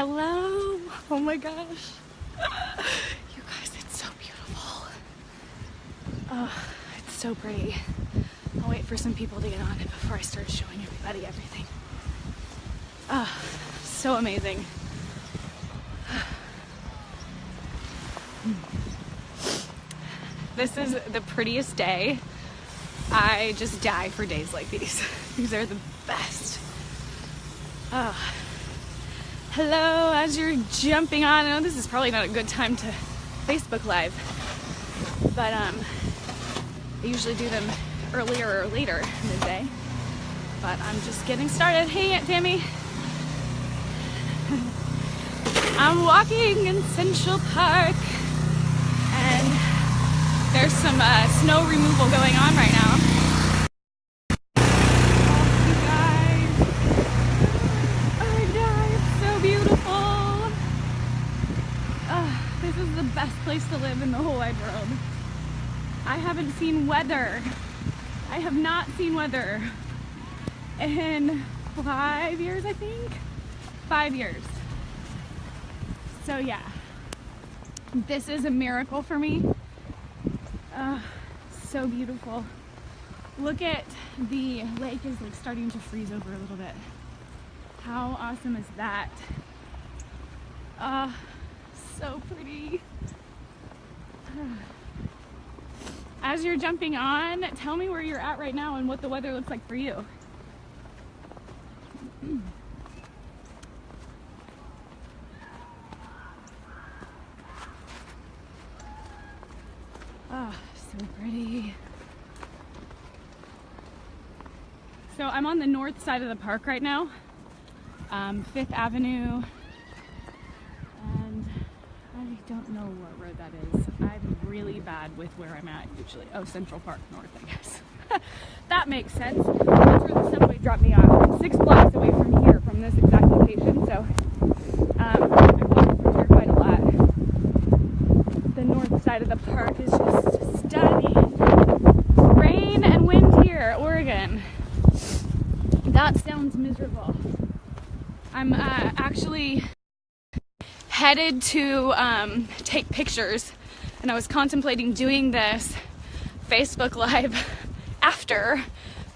Hello. Oh my gosh. You guys, it's so beautiful. Oh, it's so pretty. I'll wait for some people to get on it before I start showing everybody everything. Oh, so amazing. This is the prettiest day. I just die for days like these. These are the best. Oh. Hello, as you're jumping on. I know this is probably not a good time to Facebook Live, but I usually do them earlier or later in the day. But I'm just getting started. Hey, Aunt Tammy. I'm walking in Central Park, and there's some snow removal going on right now. This is the best place to live in the whole wide world. I haven't seen weather. I have not seen weather in 5 years, I think. 5 years. So yeah, this is a miracle for me. So beautiful. Look at the lake is like starting to freeze over a little bit. How awesome is that? So pretty. As you're jumping on, tell me where you're at right now and what the weather looks like for you. Oh, so pretty. So I'm on the north side of the park right now, 5th Avenue. I don't know what road that is. I'm really bad with where I'm at usually. Oh, Central Park North, I guess. That makes sense. That's where the subway dropped me off. I'm 6 blocks away from here, from this exact location, so I've walked through here quite a lot. The north side of the park is just stunning. Rain and wind here, Oregon. That sounds miserable. I'm actually headed to take pictures, and I was contemplating doing this Facebook Live after,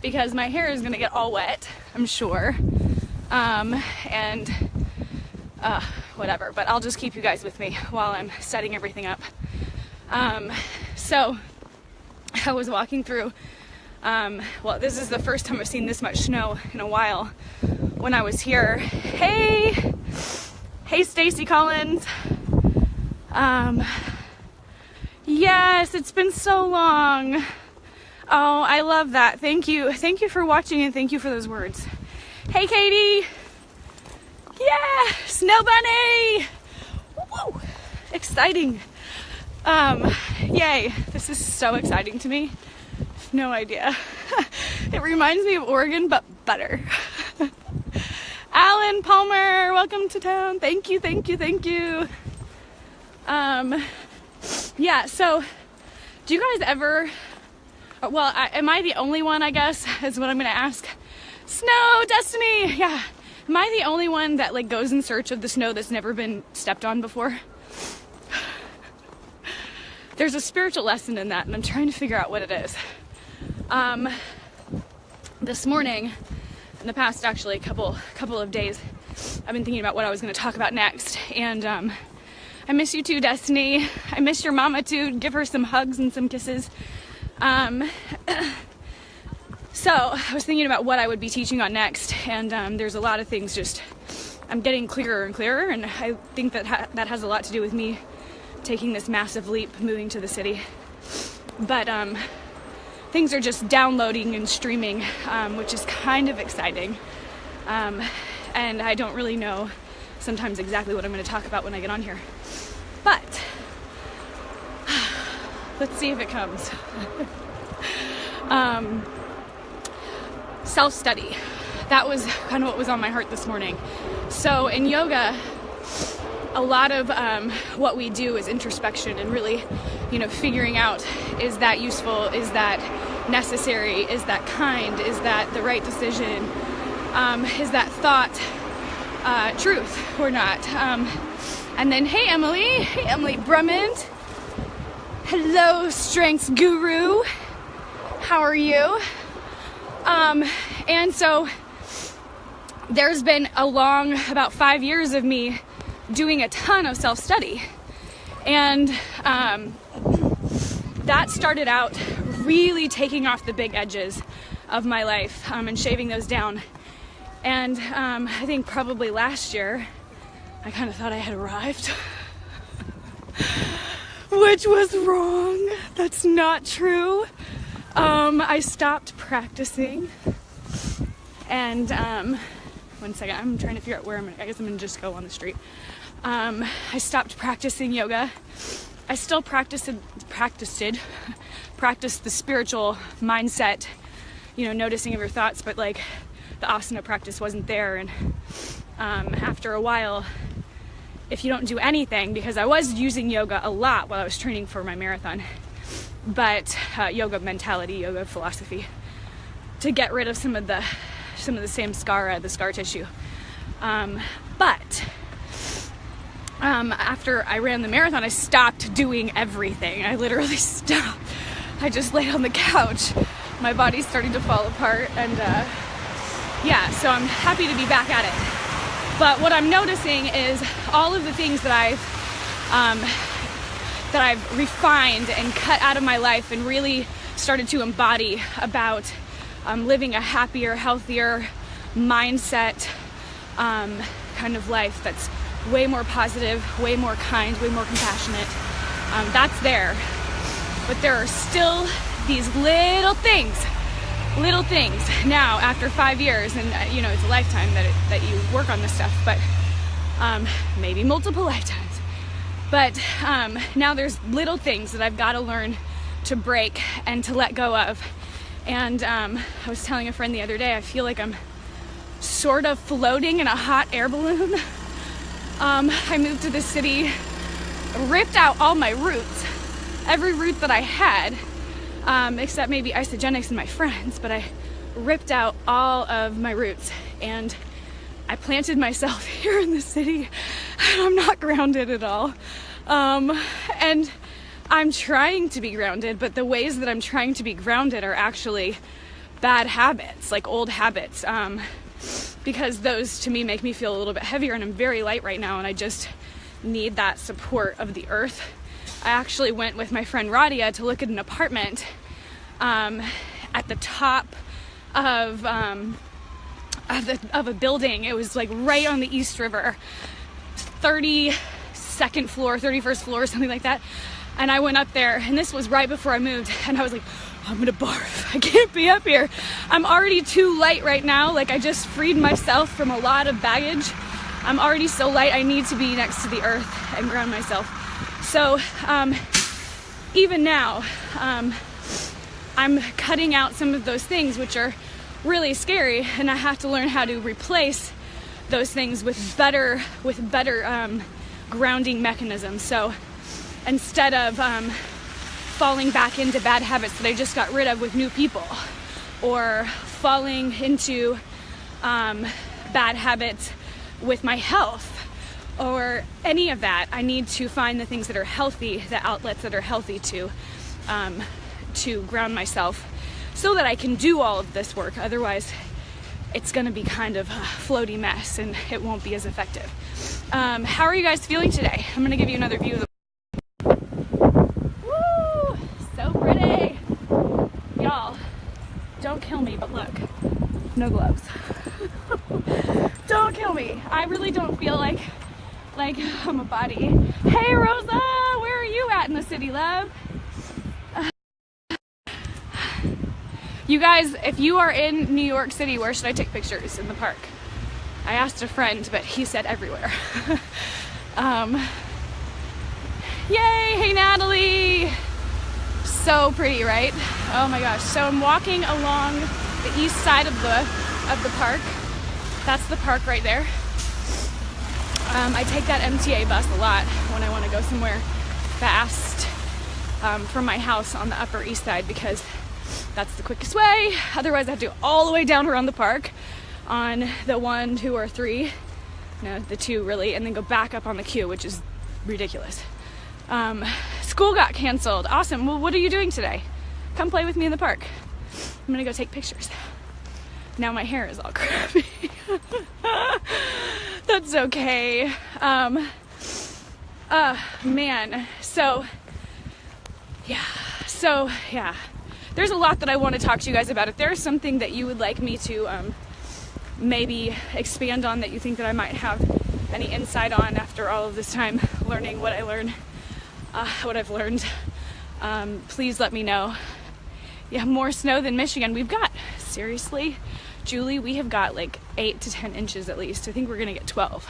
because my hair is gonna get all wet, I'm sure, and whatever, but I'll just keep you guys with me while I'm setting everything up. So I was walking through, well, this is the first time I've seen this much snow in a while. When I was here, Hey Stacy Collins. Yes, it's been so long. Oh, I love that. Thank you. Thank you for watching, and thank you for those words. Hey Katie. Yeah, Snow Bunny. Woo! Exciting. Yay. This is so exciting to me. No idea. It reminds me of Oregon, but better. Alan Palmer, welcome to town. Thank you, thank you, thank you. Yeah, so do you guys ever, well, am I the only one, I guess, is what I'm gonna ask. Snow, Destiny, yeah. Am I the only one that like goes in search of the snow that's never been stepped on before? There's a spiritual lesson in that, and I'm trying to figure out what it is. This morning, in the past actually couple of days, I've been thinking about what I was going to talk about next, and I miss you too, Destiny. I miss your mama too. Give her some hugs and some kisses. So I was thinking about what I would be teaching on next, and there's a lot of things just I'm getting clearer and clearer, and I think that that has a lot to do with me taking this massive leap, moving to the city. But things are just downloading and streaming, which is kind of exciting. And I don't really know sometimes exactly what I'm going to talk about when I get on here. But let's see if it comes. Self-study. That was kind of what was on my heart this morning. So in yoga, a lot of what we do is introspection and really, figuring out, is that useful? Is that necessary? Is that kind? Is that the right decision? Is that thought truth or not. And then, hey Emily Brummond. Hello, Strengths Guru. How are you? And so there's been about 5 years of me doing a ton of self-study. And that started out really taking off the big edges of my life and shaving those down. And I think probably last year, I kind of thought I had arrived, which was wrong. That's not true. I stopped practicing, and one second, I'm trying to figure out where I guess I'm gonna just go on the street. I stopped practicing yoga. I still practiced the spiritual mindset, noticing of your thoughts, but like the asana practice wasn't there. And after a while, if you don't do anything, because I was using yoga a lot while I was training for my marathon, but yoga mentality, yoga philosophy, to get rid of some of the same scar tissue. But after I ran the marathon, I stopped doing everything. I literally stopped. I just laid on the couch. My body's starting to fall apart, and so I'm happy to be back at it. But what I'm noticing is all of the things that I've refined and cut out of my life and really started to embody about living a happier, healthier mindset kind of life that's way more positive, way more kind, way more compassionate. That's there. But there are still these little things now after 5 years, and it's a lifetime that you work on this stuff, but maybe multiple lifetimes. But now there's little things that I've got to learn to break and to let go of. And I was telling a friend the other day, I feel like I'm sort of floating in a hot air balloon. I moved to this city, ripped out all my roots, every root that I had, except maybe Isagenix and my friends, but I ripped out all of my roots, and I planted myself here in the city, and I'm not grounded at all. And I'm trying to be grounded, but the ways that I'm trying to be grounded are actually bad habits, like old habits, because those to me make me feel a little bit heavier, and I'm very light right now, and I just need that support of the earth. I actually went with my friend Radia to look at an apartment at the top of a building. It was like right on the East River, 32nd floor, 31st floor, something like that. And I went up there, and this was right before I moved, and I was like, I'm gonna barf. I can't be up here. I'm already too light right now. Like, I just freed myself from a lot of baggage. I'm already so light. I need to be next to the earth and ground myself. So even now, I'm cutting out some of those things which are really scary, and I have to learn how to replace those things with better grounding mechanisms. So instead of falling back into bad habits that I just got rid of with new people, or falling into bad habits with my health, or any of that, I need to find the things that are healthy, the outlets that are healthy to ground myself, so that I can do all of this work. Otherwise, it's going to be kind of a floaty mess, and it won't be as effective. How are you guys feeling today? I'm going to give you another view of the pretty. Y'all, don't kill me, but look, no gloves. Don't kill me. I really don't feel like I'm a body. Hey Rosa, where are you at in the city, love? You guys, if you are in New York City, where should I take pictures? In the park? I asked a friend, but he said everywhere. Yay, hey Natalie. So pretty, right? Oh my gosh. So I'm walking along the east side of the park. That's the park right there. I take that MTA bus a lot when I want to go somewhere fast from my house on the Upper East Side, because that's the quickest way. Otherwise I have to go all the way down around the park on the 1, 2, or 3 No, the 2 really, and then go back up on the Q, which is ridiculous. School got canceled. Awesome. Well, what are you doing today? Come play with me in the park. I'm gonna go take pictures. Now my hair is all crappy. That's okay. Man. So yeah. There's a lot that I want to talk to you guys about. If there's something that you would like me to maybe expand on that you think that I might have any insight on after all of this time learning what I've learned, please let me know. Yeah, more snow than Michigan. We've got, seriously, Julie, we have got like 8 to 10 inches at least. I think we're gonna get 12.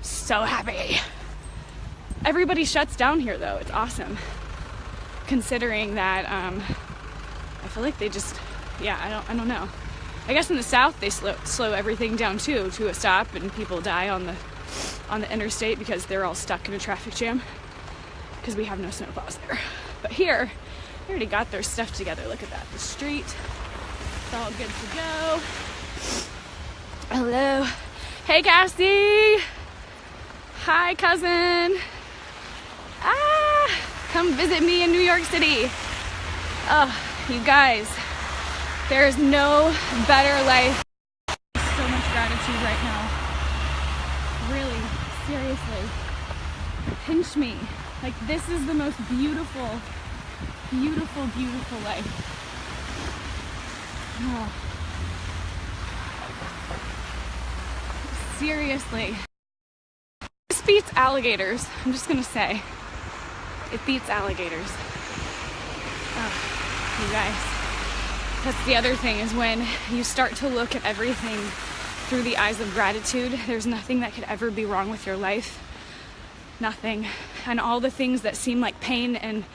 So happy. Everybody shuts down here though. It's awesome. Considering that, I feel like they just, I don't know. I guess in the South they slow everything down too to a stop, and people die on the interstate because they're all stuck in a traffic jam because we have no snowplows there. But here, they already got their stuff together. Look at that, the street. It's all good to go. Hello. Hey, Cassie. Hi, cousin. Come visit me in New York City. Oh, you guys, there's no better life. So much gratitude right now. Really, seriously. Pinch me. Like, this is the most beautiful, beautiful, beautiful life. Oh. Seriously. This beats alligators. I'm just gonna say. It beats alligators. Oh, you guys. That's the other thing, is when you start to look at everything through the eyes of gratitude, there's nothing that could ever be wrong with your life. Nothing. And all the things that seem like pain and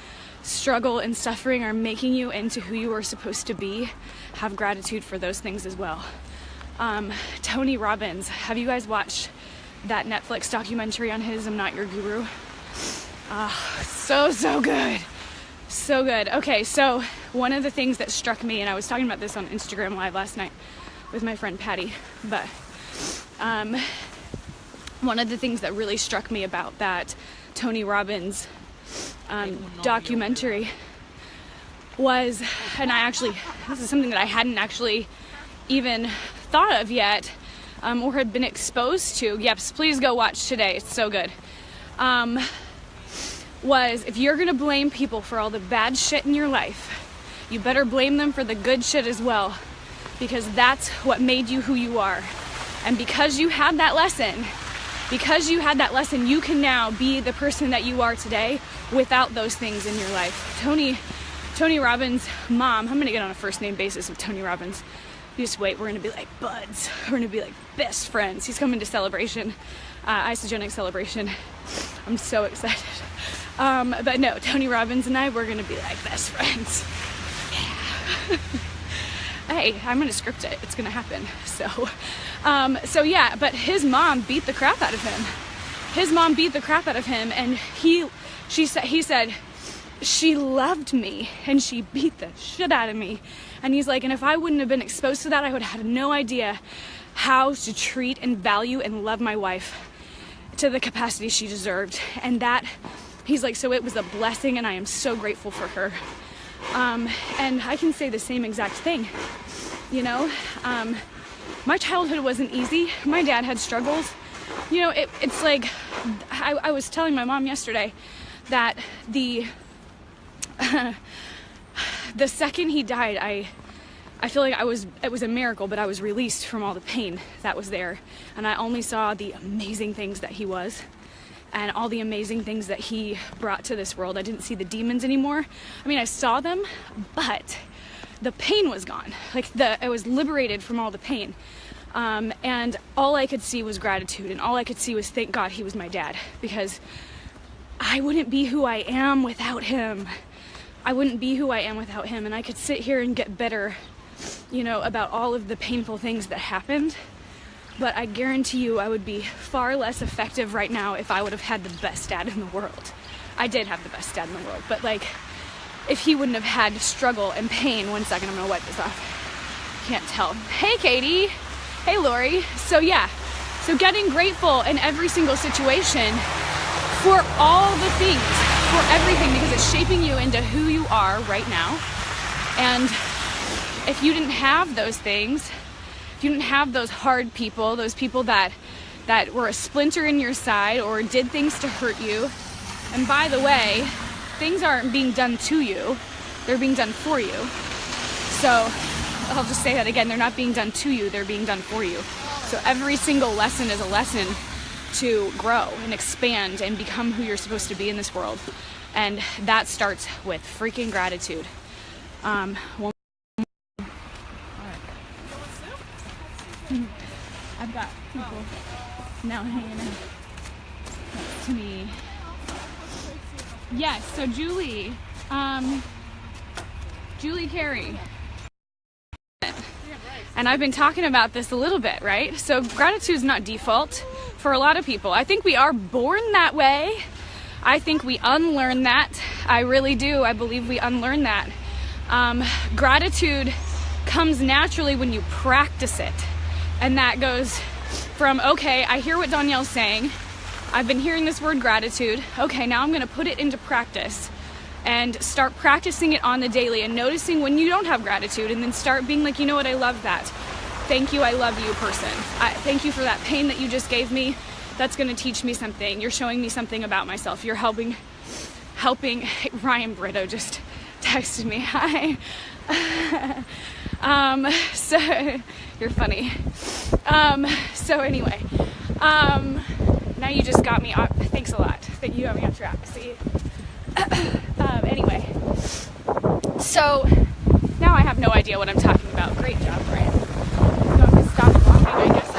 struggle and suffering are making you into who you are supposed to be. Have gratitude for those things as well. Tony Robbins, have you guys watched that Netflix documentary on his I'm Not Your Guru? So good. So good. Okay, so one of the things that struck me, and I was talking about this on Instagram Live last night with my friend Patty, but one of the things that really struck me about that Tony Robbins documentary was, and this is something that I hadn't actually even thought of yet, or had been exposed to. Yes, please go watch today. It's so good. Was, if you're gonna blame people for all the bad shit in your life, you better blame them for the good shit as well, because that's what made you who you are. And because you had that lesson, you can now be the person that you are today without those things in your life. Tony Robbins' mom, I'm gonna get on a first name basis with Tony Robbins. You just wait, we're gonna be like buds. We're gonna be like best friends. He's coming to Celebration, Isogenic Celebration. I'm so excited. But no, Tony Robbins and I, we're gonna be like best friends. Yeah. Hey, I'm gonna script it. It's gonna happen. So yeah, but his mom beat the crap out of him. And he said, she loved me and she beat the shit out of me. And he's like, and if I wouldn't have been exposed to that, I would have had no idea how to treat and value and love my wife to the capacity she deserved. And that, he's like, so it was a blessing and I am so grateful for her. And I can say the same exact thing, you know. My childhood wasn't easy. My dad had struggles. You know, it's like, I was telling my mom yesterday that the second he died, I feel like it was a miracle, but I was released from all the pain that was there. And I only saw the amazing things that he was and all the amazing things that he brought to this world. I didn't see the demons anymore. I mean, I saw them, but the pain was gone. Like, I was liberated from all the pain. And all I could see was gratitude, and all I could see was thank God he was my dad, because I wouldn't be who I am without him. And I could sit here and get bitter, you know, about all of the painful things that happened. But I guarantee you I would be far less effective right now if I would have had the best dad in the world. I did have the best dad in the world, but like, if he wouldn't have had struggle and pain. One second, I'm gonna wipe this off. Can't tell. Hey, Katie. Hey, Lori. So yeah, So getting grateful in every single situation for all the things, for everything, because it's shaping you into who you are right now. And if you didn't have those things, if you didn't have those hard people, those people that were a splinter in your side or did things to hurt you, and by the way, things aren't being done to you, they're being done for you. So I'll just say that again, they're not being done to you, they're being done for you. So every single lesson is a lesson to grow and expand and become who you're supposed to be in this world. And that starts with freaking gratitude. I've got people now hanging out next to me. Yes, so Julie Carey. And I've been talking about this a little bit, right? So gratitude is not default for a lot of people. I think we are born that way. I think we unlearn that. I really do. I believe we unlearn that. Gratitude comes naturally when you practice it. And that goes from, okay, I hear what Danielle's saying. I've been hearing this word gratitude. Okay, now I'm going to put it into practice and start practicing it on the daily and noticing when you don't have gratitude, and then start being like, you know what, I love that. Thank you, I love you, person. Thank you for that pain that you just gave me. That's going to teach me something. You're showing me something about myself. You're helping. Ryan Brito just texted me. Hi. So you're funny. So anyway, now you just got me off. Thanks a lot. Thank you, got me off track. See. Anyway, so now I have no idea what I'm talking about. Great job, Brian. You want me to stop walking? I guess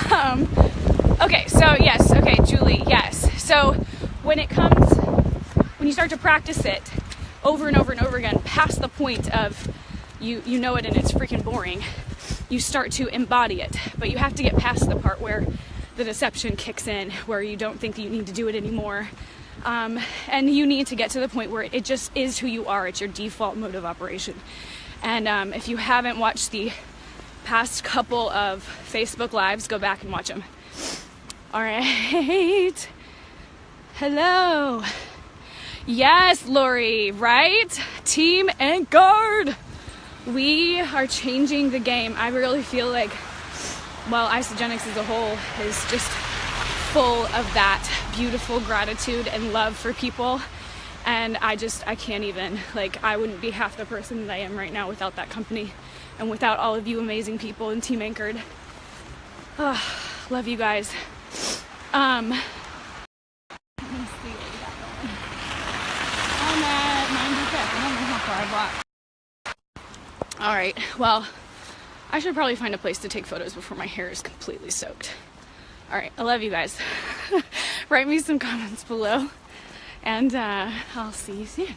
I will. Okay, so yes, okay, Julie, yes. So when you start to practice it over and over and over again, past the point of you know it and it's freaking boring, you start to embody it. But you have to get past the part where the deception kicks in, where you don't think that you need to do it anymore. And you need to get to the point where it just is who you are. It's your default mode of operation. And if you haven't watched the past couple of Facebook Lives, go back and watch them. All right. Hello. Yes, Lori, right? Team Anchored. We are changing the game. I really feel like, well, Isagenix as a whole is just full of that beautiful gratitude and love for people. And I can't even, I wouldn't be half the person that I am right now without that company and without all of you amazing people in Team Anchored. Oh, love you guys. Let me see what we got going. I'm at 95th. I don't know how far I've walked. All right, well, I should probably find a place to take photos before my hair is completely soaked. All right, I love you guys. Write me some comments below, and I'll see you soon.